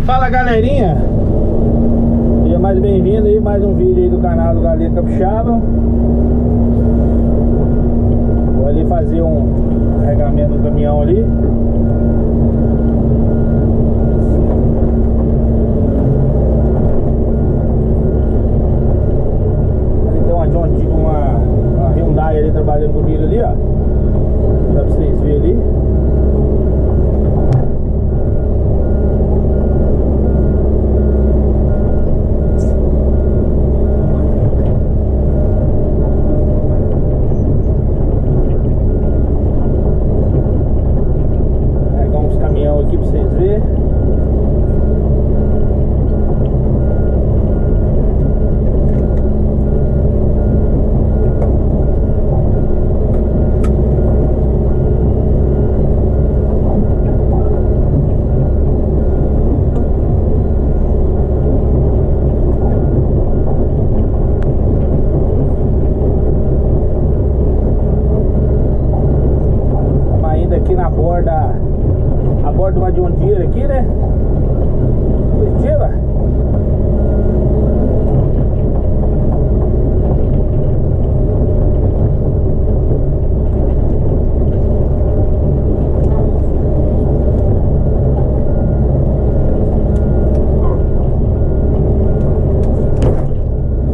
Fala galerinha, seja mais bem-vindo aí, mais um vídeo aí do canal do Galeto Capixaba. Vou ali fazer um carregamento do caminhão ali. Ali tem uma John Deere, uma Hyundai ali trabalhando comigo ali, ó. Dá pra vocês verem ali. Aqui pra vocês verem. Estamos ainda aqui na borda. A bordo de uma John Deere aqui, né? Positiva.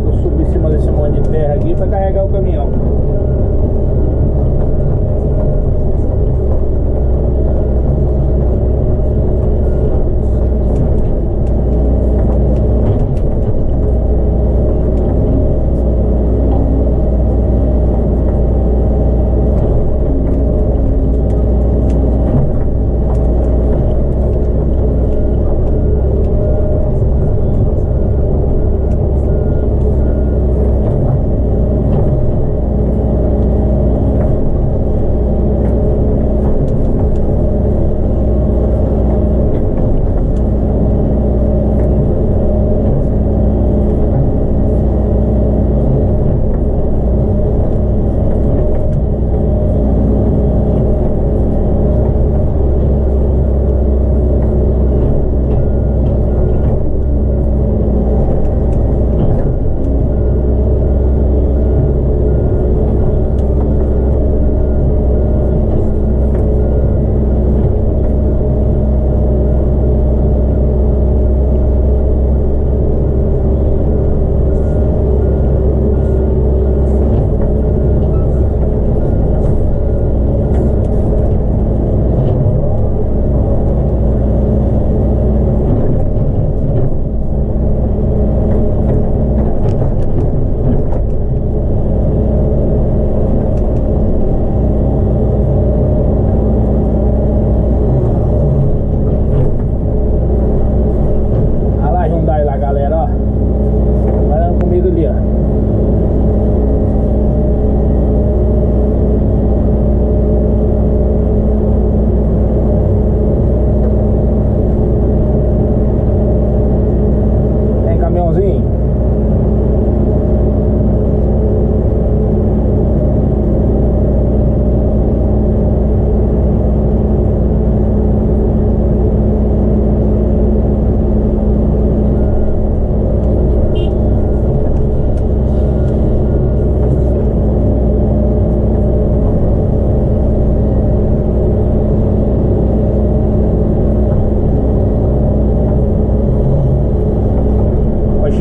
Vou subir em cima desse monte de terra aqui para carregar o caminhão.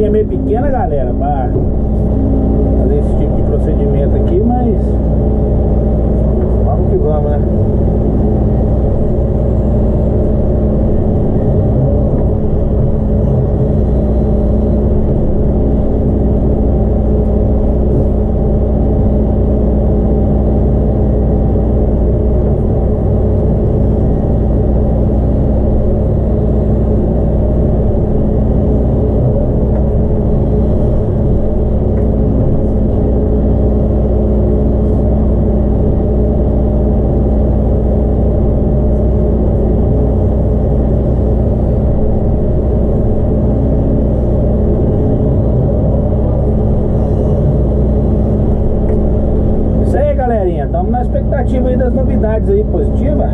É meio pequena, galera, para fazer esse tipo de procedimento aqui, mas vamos que vamos, né? Estamos na expectativa aí das novidades aí positivas.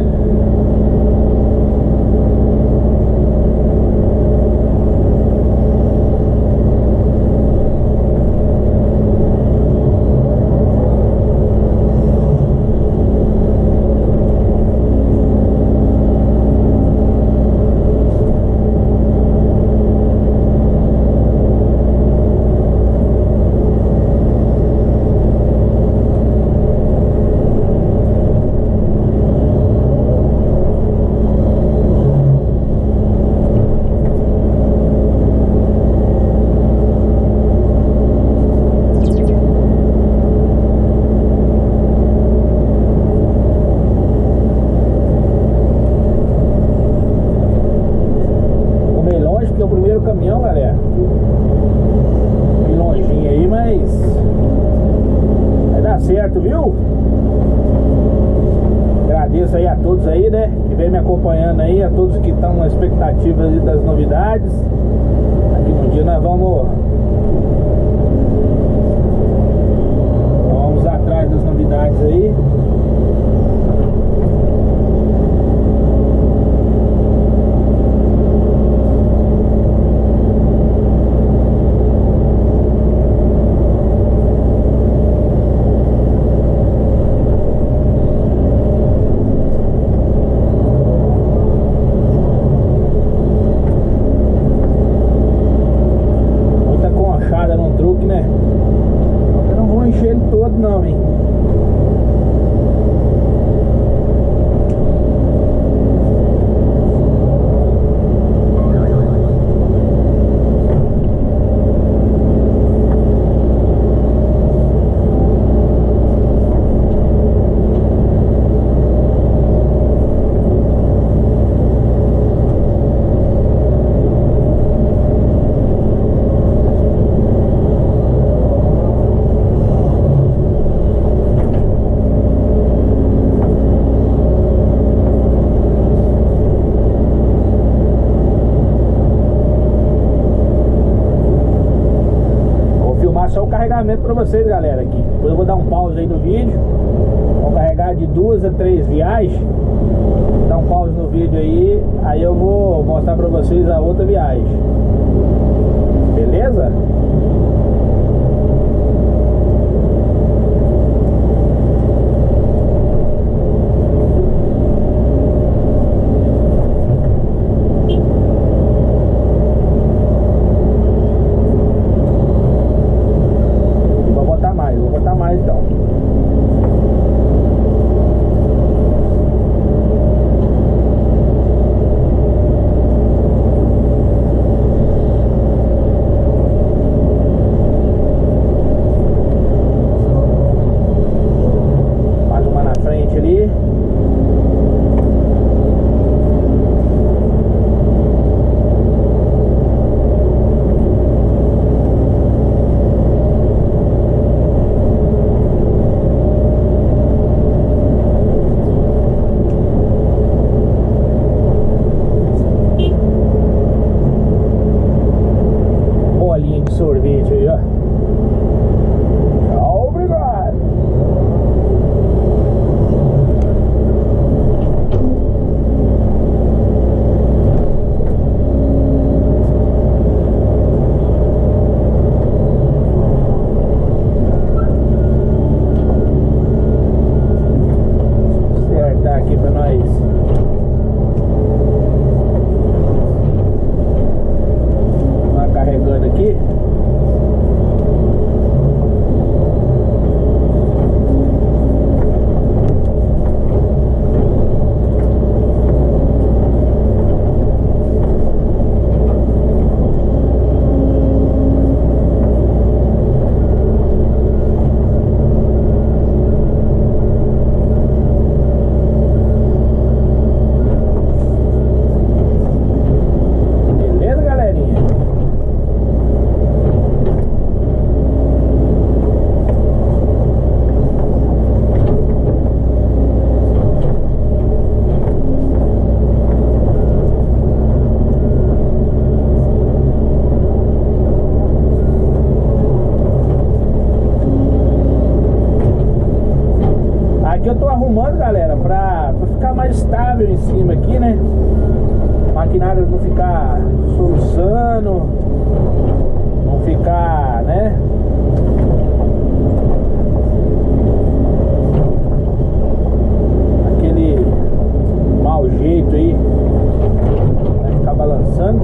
certo, viu? Agradeço aí a todos aí, né, que vem me acompanhando aí, a todos que estão na expectativa aí das novidades. Aqui no dia nós vamos atrás das novidades aí. Não, hein? Só o carregamento para vocês, galera, aqui. Depois eu vou dar um pause aí no vídeo. Vou carregar de 2 a 3 viagens. Vou dar um pause no vídeo aí. Aí eu vou mostrar para vocês a outra viagem. Beleza? Sorvete aí, ó. Obrigado. Vou acertar aqui pra nós. Vai carregando aqui. Aqui eu tô arrumando, galera, pra ficar mais estável em cima aqui, né? O maquinário não ficar soluçando, não ficar, né? Aquele mau jeito aí, vai ficar balançando.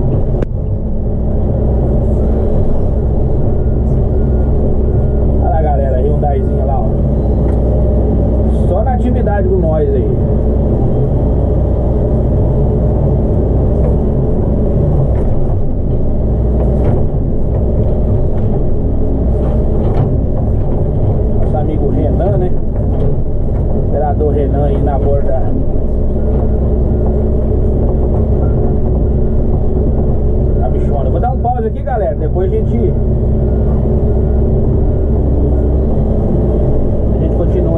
Olha lá, galera, Hyundaizinha lá, ó. Só na atividade com nós aí. Nosso amigo Renan, né? Operador Renan aí na borda. A bichona. Vou dar um pause aqui, galera. Depois a gente continua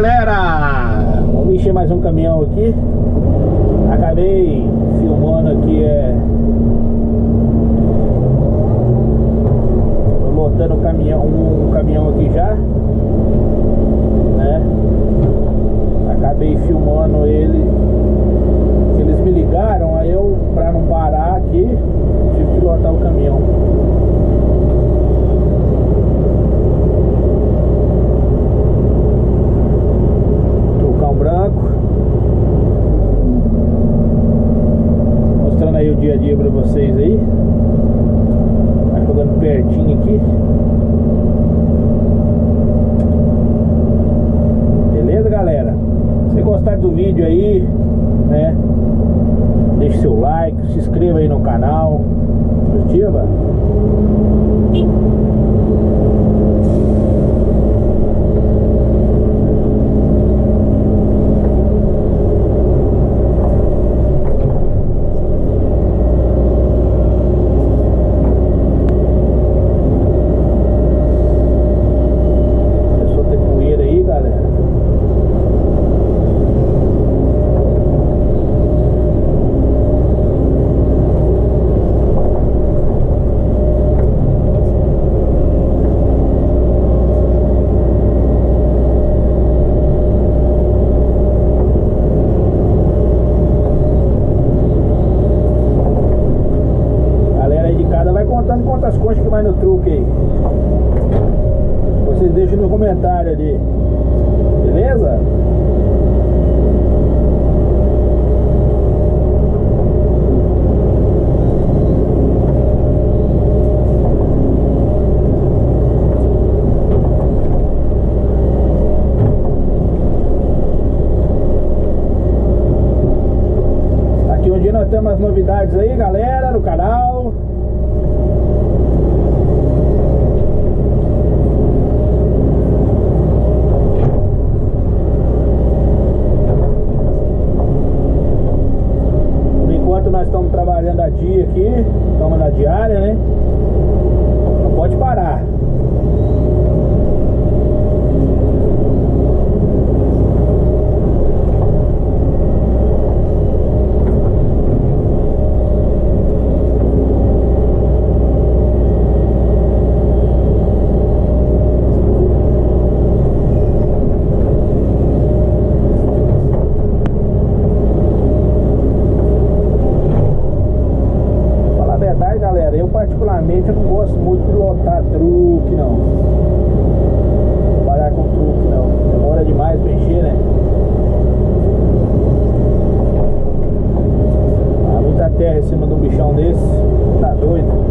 galera! Vamos mexer mais um caminhão aqui. Acabei filmando aqui, tô lotando um caminhão aqui já, né? Acabei filmando ele. Eles me ligaram, aí eu, pra não parar aqui, tive que lotar o caminhão. Branco, mostrando aí o dia a dia pra vocês aí. Tá jogando pertinho aqui. Beleza, galera? Se você gostar do vídeo aí, né, deixe seu like, se inscreva aí no canal. Positiva. Quantas conchas que vai no truque aí? Vocês deixam no comentário ali. Beleza? Aqui um dia nós temos as novidades aí, galera, no canal. Nós estamos trabalhando a dia aqui, estamos na diária, né? Não pode parar. Eu particularmente eu não gosto muito de lotar truque, não. Trabalhar com truque, não. Demora demais pra encher, né? Há muita terra em cima de um bichão desse. Tá doido.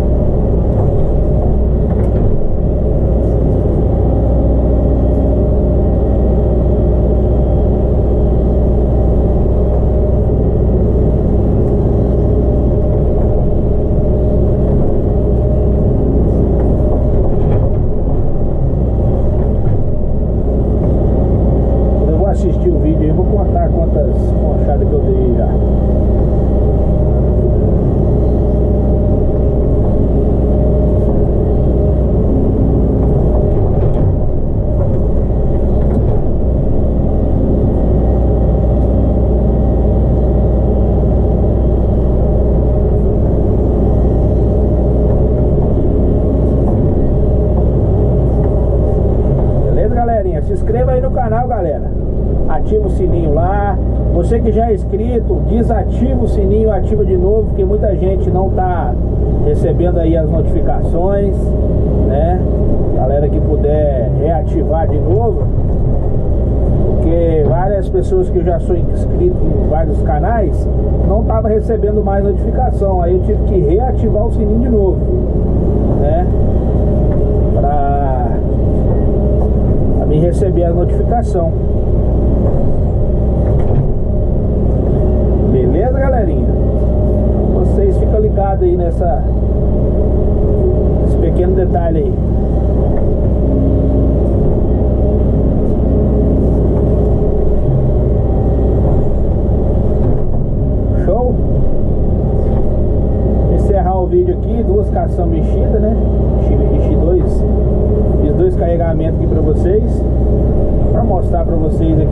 Assistir o vídeo aí, vou contar quantas conchadas que eu dei já. Beleza, galerinha? Se inscreva aí no canal, galera. Ativa o sininho lá. Você que já é inscrito, desativa o sininho, ativa de novo, porque muita gente não tá recebendo aí as notificações, né? Galera que puder reativar de novo, porque várias pessoas que eu já sou inscrito em vários canais não tava recebendo mais notificação, aí eu tive que reativar o sininho de novo, né? Pra mim receber a notificação. Beleza, galerinha? Vocês ficam ligados aí nesse pequeno detalhe aí. Show? Encerrar o vídeo aqui, duas caçambas mexidas, né? Fiz dois carregamentos aqui pra vocês, pra mostrar pra vocês aqui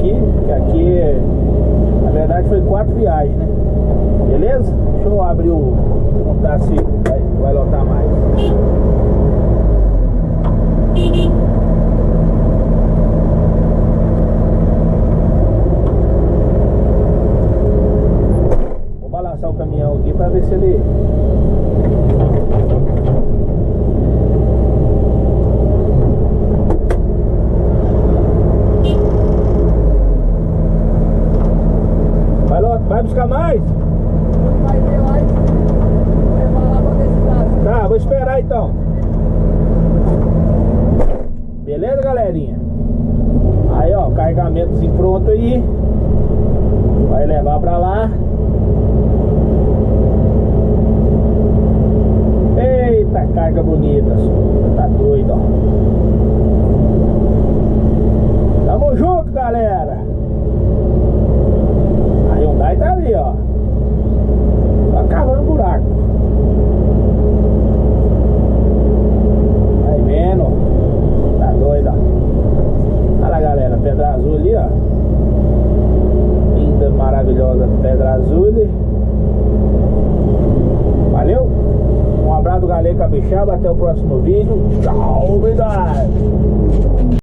buscar mais? Vai ver lá e levar lá pra desse lado. Tá, vou esperar então. Beleza, galerinha? Aí, ó, carregamentozinho pronto aí. Vai levar pra lá. Eita, carga bonita, só. Tá doido, ó. Tamo junto, galera. A Hyundai tá ali, ó. Só cavando buraco. Vai vendo? Tá doido, ó. Olha lá, galera, Pedra Azul ali, ó. Linda, maravilhosa Pedra Azul. Valeu? Um abraço do Galego Capixaba, até o próximo vídeo. Tchau, obrigado.